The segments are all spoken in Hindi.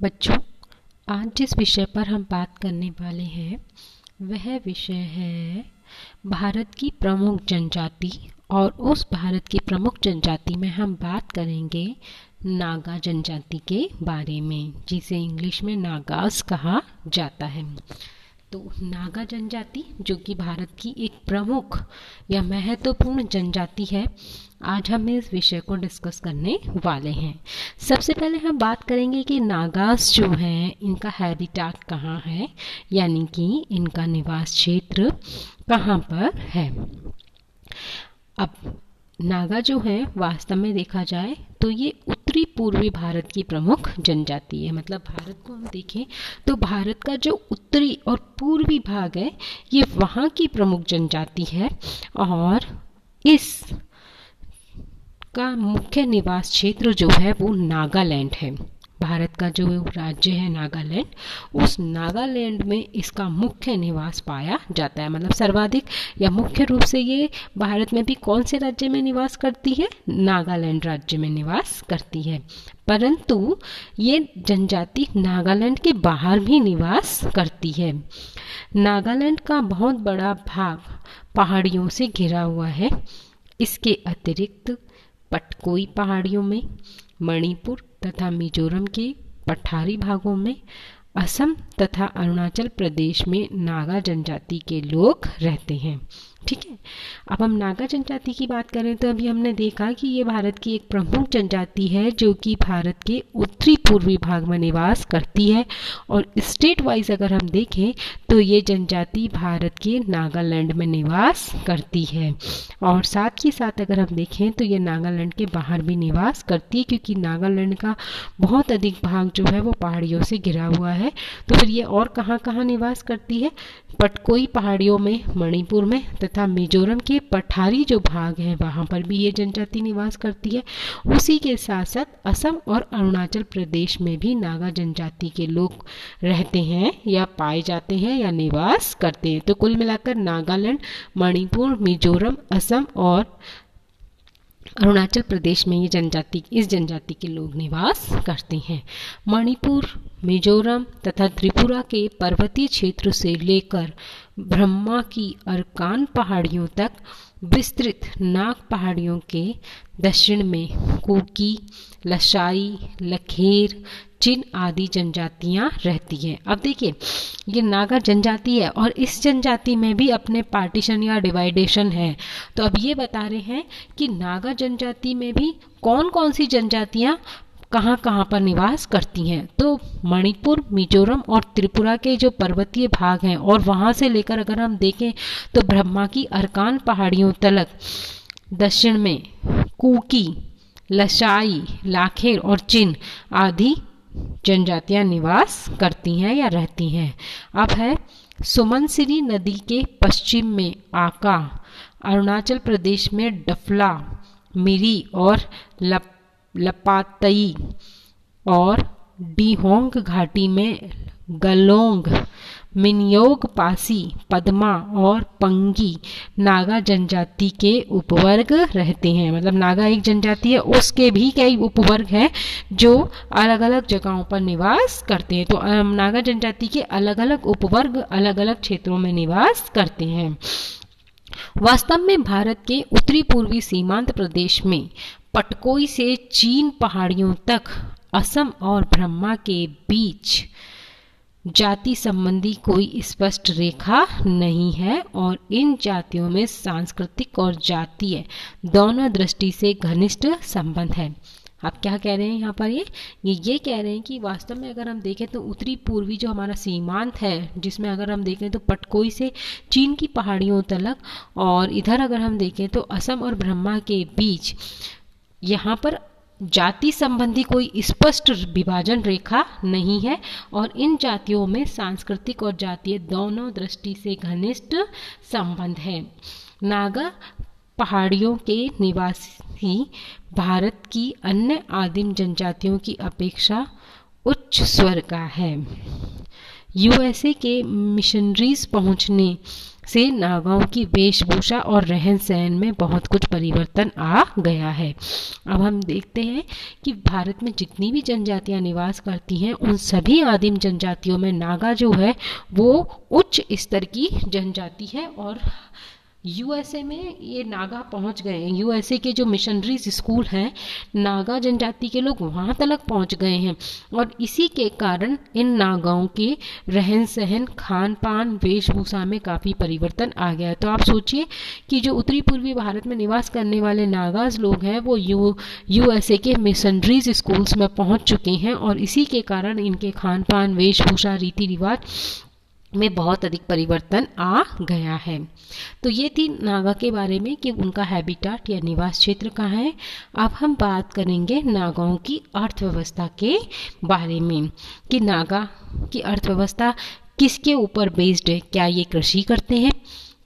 बच्चों, आज जिस विषय पर हम बात करने वाले हैं वह विषय है भारत की प्रमुख जनजाति। और उस भारत की प्रमुख जनजाति में हम बात करेंगे नागा जनजाति के बारे में, जिसे इंग्लिश में नागास कहा जाता है। तो नागा जनजाति जो कि भारत की एक प्रमुख या महत्वपूर्ण जनजाति है, आज हम इस विषय को डिस्कस करने वाले हैं। सबसे पहले हम बात करेंगे कि नागास जो हैं इनका हैबिटाट कहाँ है, यानी कि इनका निवास क्षेत्र कहाँ पर है। अब नागा जो है वास्तव में देखा जाए तो ये उत्तरी पूर्वी भारत की प्रमुख जनजाति है। मतलब भारत को हम देखें तो भारत का जो उत्तरी और पूर्वी भाग है ये वहाँ की प्रमुख जनजाति है, और इस का मुख्य निवास क्षेत्र जो है वो नागालैंड है। भारत का जो राज्य है नागालैंड, उस नागालैंड में इसका मुख्य निवास पाया जाता है। मतलब सर्वाधिक या मुख्य रूप से ये भारत में भी कौन से राज्य में निवास करती है? नागालैंड राज्य में निवास करती है। परंतु ये जनजाति नागालैंड के बाहर भी निवास करती है। नागालैंड का बहुत बड़ा भाग पहाड़ियों से घिरा हुआ है। इसके अतिरिक्त पटकोई पहाड़ियों में, मणिपुर तथा मिजोरम के पठारी भागों में, असम तथा अरुणाचल प्रदेश में नागा जनजाति के लोग रहते हैं। ठीक है, अब हम नागा जनजाति की बात करें तो अभी हमने देखा कि ये भारत की एक प्रमुख जनजाति है जो कि भारत के उत्तरी पूर्वी भाग में निवास करती है। और स्टेट वाइज अगर हम देखें तो ये जनजाति भारत के नागालैंड में निवास करती है। और साथ ही साथ अगर हम देखें तो ये नागालैंड के बाहर भी निवास करती है, क्योंकि नागालैंड का बहुत अधिक भाग जो है वो पहाड़ियों से घिरा हुआ है। तो फिर ये और कहाँ कहाँ निवास करती है? पटकोई पहाड़ियों में, मणिपुर में तथा मिजोरम के पठारी जो भाग हैं वहाँ पर भी ये जनजाति निवास करती है। उसी के साथ साथ असम और अरुणाचल प्रदेश में भी नागा जनजाति के लोग रहते हैं या पाए जाते हैं या निवास करते हैं। तो कुल मिलाकर नागालैंड, मणिपुर, मिजोरम, असम और अरुणाचल प्रदेश में इस जनजाति के लोग निवास करते हैं। मणिपुर, मिजोरम तथा त्रिपुरा के पर्वतीय क्षेत्र से लेकर ब्रह्मा की अरकान पहाड़ियों तक विस्तृत नाग पहाड़ियों के दक्षिण में कुकी, लसाई, लखेर, चिन आदि जनजातियां रहती हैं। अब देखिए, ये नागा जनजाति है और इस जनजाति में भी अपने पार्टीशन या डिवाइडेशन है। तो अब ये बता रहे हैं कि नागा जनजाति में भी कौन कौन सी जनजातियां कहाँ कहाँ पर निवास करती हैं। तो मणिपुर, मिजोरम और त्रिपुरा के जो पर्वतीय भाग हैं और वहाँ से लेकर अगर हम देखें तो ब्रह्मा की अरकान पहाड़ियों तलक दक्षिण में कुकी, लसाई, लाखेर और चिन आदि जनजातियां निवास करती हैं या रहती हैं। अब है सुमनसिरी नदी के पश्चिम में आका, अरुणाचल प्रदेश में डफला, मिरी और लपातई और डिहोंग घाटी में गलोंग, मिनयोग, पासी, पद्मा और पंगी नागा जनजाति के उपवर्ग रहते हैं। मतलब नागा एक जनजाति है, उसके भी कई उपवर्ग हैं जो अलग अलग जगहों पर निवास करते हैं। तो नागा जनजाति के अलग अलग उपवर्ग अलग अलग क्षेत्रों में निवास करते हैं। वास्तव में भारत के उत्तरी पूर्वी सीमांत प्रदेश में पटकोई से चीन पहाड़ियों तक असम और ब्रह्मा के बीच जाति संबंधी कोई स्पष्ट रेखा नहीं है, और इन जातियों में सांस्कृतिक और जातीय दोनों दृष्टि से घनिष्ठ संबंध है। आप क्या कह रहे हैं यहाँ पर? ये कह रहे हैं कि वास्तव में अगर हम देखें तो उत्तरी पूर्वी जो हमारा सीमांत है, जिसमें अगर हम देखें तो पटकोई से चीन की पहाड़ियों तलक, और इधर अगर हम देखें तो असम और ब्रह्मा के बीच यहाँ पर जाति संबंधी कोई स्पष्ट विभाजन रेखा नहीं है, और इन जातियों में सांस्कृतिक और जातीय दोनों दृष्टि से घनिष्ठ संबंध है। नागा पहाड़ियों के निवासी भारत की अन्य आदिम जनजातियों की अपेक्षा उच्च स्वर का है। यूएसए के मिशनरीज पहुंचने से नागाओं की वेशभूषा और रहन सहन में बहुत कुछ परिवर्तन आ गया है। अब हम देखते हैं कि भारत में जितनी भी जनजातियां निवास करती हैं उन सभी आदिम जनजातियों में नागा जो है वो उच्च स्तर की जनजाति है। और यूएसए में ये नागा पहुंच गए हैं। यूएसए के जो मिशनरीज स्कूल हैं, नागा जनजाति के लोग वहां तक पहुंच गए हैं और इसी के कारण इन नागाओं के रहन सहन, खान पान, वेशभूषा में काफ़ी परिवर्तन आ गया है। तो आप सोचिए कि जो उत्तरी पूर्वी भारत में निवास करने वाले नागाज लोग हैं वो यूएसए के मिशनरीज स्कूल्स में पहुंच चुके हैं और इसी के कारण इनके खान पान, वेशभूषा, रीति रिवाज में बहुत अधिक परिवर्तन आ गया है। तो ये थी नागा के बारे में कि उनका हैबिटाट या निवास क्षेत्र कहाँ है। अब हम बात करेंगे नागाओं की अर्थव्यवस्था के बारे में कि नागा की अर्थव्यवस्था किसके ऊपर बेस्ड है। क्या ये कृषि करते हैं,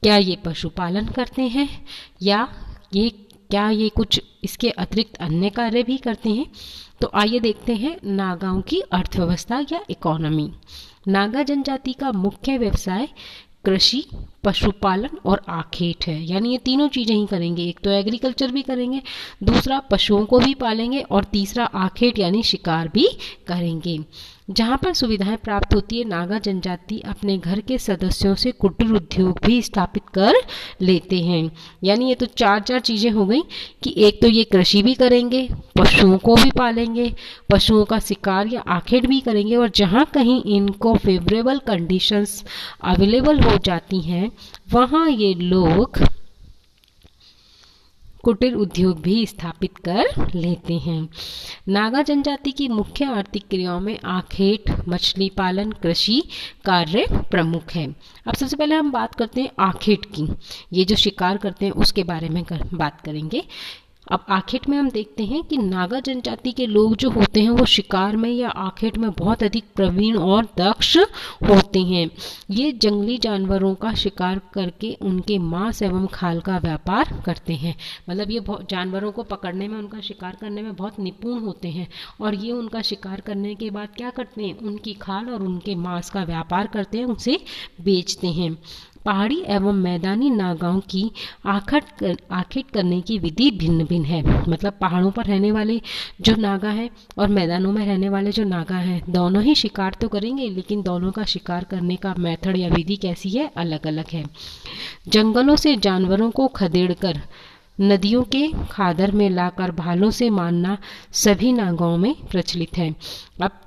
क्या ये पशुपालन करते हैं, या क्या ये कुछ इसके अतिरिक्त अन्य कार्य भी करते हैं। तो आइए देखते हैं नागाओं की अर्थव्यवस्था या इकोनॉमी। नागा जनजाति का मुख्य व्यवसाय कृषि, पशुपालन और आखेट है। यानी ये तीनों चीजें ही करेंगे। एक तो एग्रीकल्चर भी करेंगे, दूसरा पशुओं को भी पालेंगे और तीसरा आखेट यानी शिकार भी करेंगे। जहाँ पर सुविधाएं प्राप्त होती है, नागा जनजाति अपने घर के सदस्यों से कुटीर उद्योग भी स्थापित कर लेते हैं। यानी ये तो चार चीजें हो गई कि एक तो ये कृषि भी करेंगे, पशुओं को भी पालेंगे, पशुओं का शिकार या आखेट भी करेंगे और जहाँ कहीं इनको फेवरेबल कंडीशंस अवेलेबल हो जाती हैं वहाँ ये लोग कुटीर उद्योग भी स्थापित कर लेते हैं। नागा जनजाति की मुख्य आर्थिक क्रियाओं में आखेट, मछली पालन, कृषि कार्य प्रमुख है। अब सबसे पहले हम बात करते हैं आखेट की। ये जो शिकार करते हैं उसके बारे में बात करेंगे। अब आखेट में हम देखते हैं कि नागा जनजाति के लोग जो होते हैं वो शिकार में या आखेट में बहुत अधिक प्रवीण और दक्ष होते हैं। ये जंगली जानवरों का शिकार करके उनके मांस एवं खाल का व्यापार करते हैं। मतलब ये जानवरों को पकड़ने में, उनका शिकार करने में बहुत निपुण होते हैं और ये उनका शिकार करने के बाद क्या करते हैं, उनकी खाल और उनके मांस का व्यापार करते हैं, उसे बेचते हैं। पहाड़ी एवं मैदानी नागाओं की आखेट करने की विधि भिन्न भिन्न है। मतलब पहाड़ों पर रहने वाले जो नागा हैं और मैदानों में रहने वाले जो नागा हैं, दोनों ही शिकार तो करेंगे लेकिन दोनों का शिकार करने का मेथड या विधि कैसी है, अलग अलग है। जंगलों से जानवरों को खदेड़कर नदियों के खादर में लाकर भालों से मारना सभी नागाओं में प्रचलित है। अब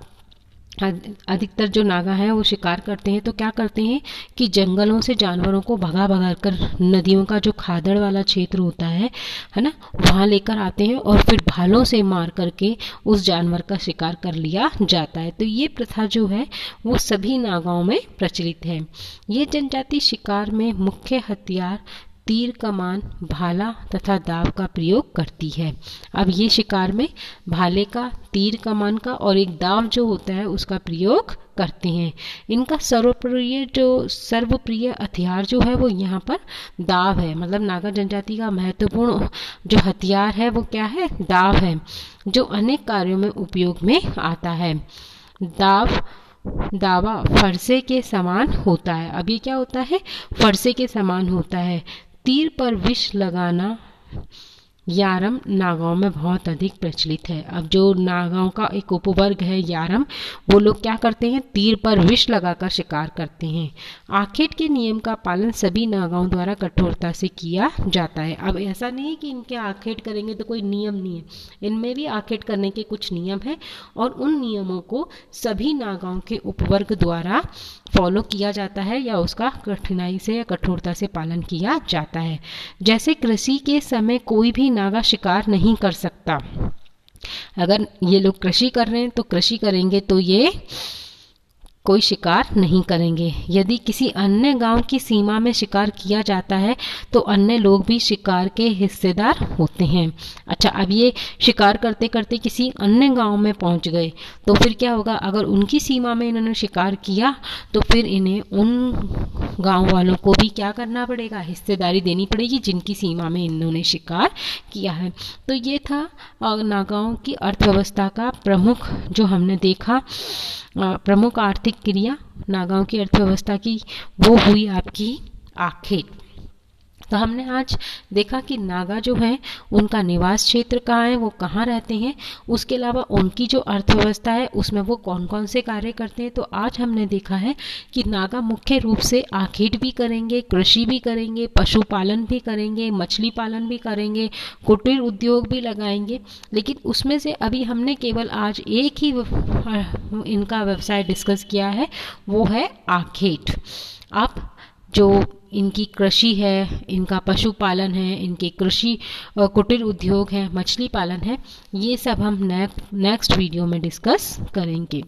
अधिकतर जो नागा हैं वो शिकार करते हैं तो क्या करते हैं कि जंगलों से जानवरों को भगा भगा कर नदियों का जो खादड़ वाला क्षेत्र होता है ना, वहाँ लेकर आते हैं और फिर भालों से मार करके उस जानवर का शिकार कर लिया जाता है। तो ये प्रथा जो है वो सभी नागाओं में प्रचलित है। ये जनजाति शिकार में मुख्य हथियार तीर, कमान, भाला तथा दाव का प्रयोग करती है। अब ये शिकार में भाले का, तीर कमान का और एक दाव जो होता है उसका प्रयोग करते हैं। इनका सर्वप्रिय हथियार जो है वो यहाँ पर दाव है। मतलब नागा जनजाति का महत्वपूर्ण जो हथियार है वो क्या है, दाव है, जो अनेक कार्यों में उपयोग में आता है। दावा फरसे के समान होता है। अब ये क्या होता है, फरसे के समान होता है। तीर पर विष लगाना यारम नागाओं में बहुत अधिक प्रचलित है। अब जो नागाओं का एक उपवर्ग है यारम, वो लोग क्या करते हैं, तीर पर विष लगाकर शिकार करते हैं। आखेट के नियम का पालन सभी नागाओं द्वारा कठोरता से किया जाता है। अब ऐसा नहीं है कि इनके आखेट करेंगे तो कोई नियम नहीं है, इनमें भी आखेट करने के कुछ नियम है और उन नियमों को सभी नागाओं के उपवर्ग द्वारा फॉलो किया जाता है या उसका कठिनाई से या कठोरता से पालन किया जाता है। जैसे कृषि के समय कोई भी नागा शिकार नहीं कर सकता। अगर ये लोग कृषि कर रहे हैं तो कृषि करेंगे तो ये कोई शिकार नहीं करेंगे। यदि किसी अन्य गांव की सीमा में शिकार किया जाता है तो अन्य लोग भी शिकार के हिस्सेदार होते हैं। अच्छा, अब ये शिकार करते करते किसी अन्य गांव में पहुंच गए तो फिर क्या होगा, अगर उनकी सीमा में इन्होंने शिकार किया तो फिर इन्हें उन गांव वालों को भी क्या करना पड़ेगा, हिस्सेदारी देनी पड़ेगी जिनकी सीमा में इन्होंने शिकार किया है। तो ये था नागाओं की अर्थव्यवस्था का प्रमुख जो हमने देखा, प्रमुख आर्थिक क्रिया नागाओं की अर्थव्यवस्था की वो हुई आपकी आखेट। तो हमने आज देखा कि नागा जो है उनका निवास क्षेत्र कहाँ है, वो कहाँ रहते हैं, उसके अलावा उनकी जो अर्थव्यवस्था है उसमें वो कौन कौन से कार्य करते हैं। तो आज हमने देखा है कि नागा मुख्य रूप से आखेट भी करेंगे, कृषि भी करेंगे, पशुपालन भी करेंगे, मछली पालन भी करेंगे, कुटीर उद्योग भी लगाएंगे। लेकिन उसमें से अभी हमने केवल आज एक ही इनका व्यवसाय डिस्कस किया है, वो है आखेट। अब जो इनकी कृषि है, इनका पशुपालन है, इनके कृषि कुटीर उद्योग है, मछली पालन है, ये सब हम नेक्स्ट वीडियो में डिस्कस करेंगे।